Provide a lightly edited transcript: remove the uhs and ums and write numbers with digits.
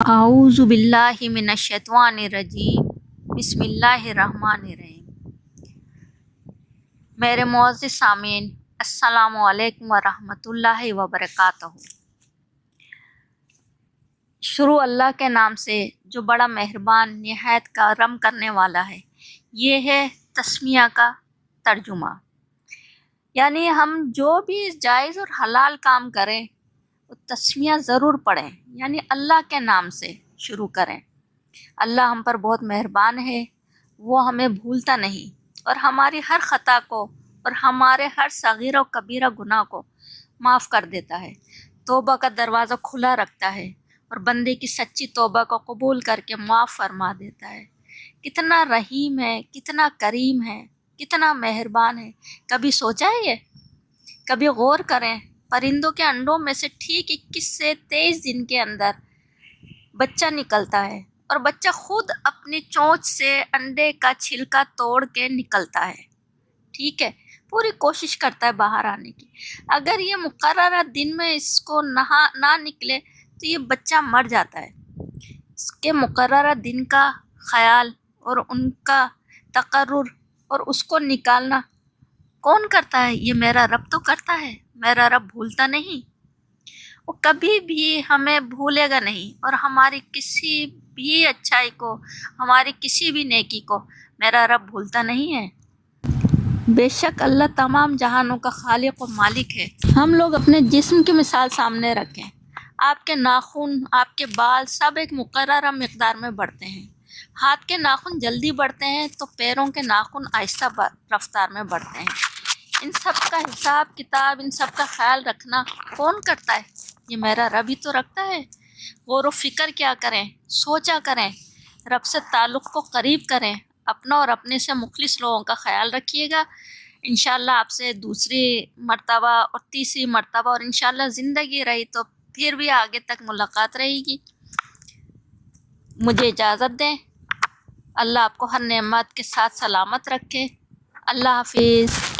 اعوذ باللہ من الشیطان الرجیم بسم اللہ الرحمن الرحیم۔ میرے معزز سامعین، السلام علیکم ورحمۃ اللہ وبرکاتہ۔ شروع اللہ کے نام سے جو بڑا مہربان نہایت کرم کرنے والا ہے۔ یہ ہے تسمیہ کا ترجمہ، یعنی ہم جو بھی جائز اور حلال کام کریں تسمیہ ضرور پڑھیں، یعنی اللہ کے نام سے شروع کریں۔ اللہ ہم پر بہت مہربان ہے، وہ ہمیں بھولتا نہیں اور ہماری ہر خطا کو اور ہمارے ہر صغیر و کبیرہ گناہ کو معاف کر دیتا ہے، توبہ کا دروازہ کھلا رکھتا ہے اور بندے کی سچی توبہ کو قبول کر کے معاف فرما دیتا ہے۔ کتنا رحیم ہے، کتنا کریم ہے، کتنا مہربان ہے۔ کبھی سوچا ہے یہ؟ کبھی غور کریں، پرندوں کے انڈوں میں سے ٹھیک 21 سے 23 دن کے اندر بچہ نکلتا ہے اور بچہ خود اپنی چونچ سے انڈے کا چھلکا توڑ کے نکلتا ہے، ٹھیک ہے، پوری کوشش کرتا ہے باہر آنے کی۔ اگر یہ مقررہ دن میں اس کو نہ نکلے تو یہ بچہ مر جاتا ہے۔ اس کے مقررہ دن کا خیال اور ان کا تقرر اور اس کو نکالنا کون کرتا ہے؟ یہ میرا رب تو کرتا ہے۔ میرا رب بھولتا نہیں، وہ کبھی بھی ہمیں بھولے گا نہیں، اور ہماری کسی بھی اچھائی کو، ہماری کسی بھی نیکی کو میرا رب بھولتا نہیں ہے۔ بے شک اللہ تمام جہانوں کا خالق و مالک ہے۔ ہم لوگ اپنے جسم کی مثال سامنے رکھیں۔ آپ کے ناخن، آپ کے بال سب ایک مقررہ مقدار میں بڑھتے ہیں۔ ہاتھ کے ناخن جلدی بڑھتے ہیں تو پیروں کے ناخن آہستہ رفتار میں بڑھتے ہیں۔ ان سب کا حساب کتاب، ان سب کا خیال رکھنا کون کرتا ہے؟ یہ میرا رب ہی تو رکھتا ہے۔ غور و فکر کیا کریں، سوچا کریں، رب سے تعلق کو قریب کریں، اپنا اور اپنے سے مخلص لوگوں کا خیال رکھیے گا۔ انشاءاللہ آپ سے دوسری مرتبہ اور تیسری مرتبہ اور انشاءاللہ زندگی رہی تو پھر بھی آگے تک ملاقات رہے گی۔ مجھے اجازت دیں۔ اللہ آپ کو ہر نعمت کے ساتھ سلامت رکھے۔ اللہ حافظ۔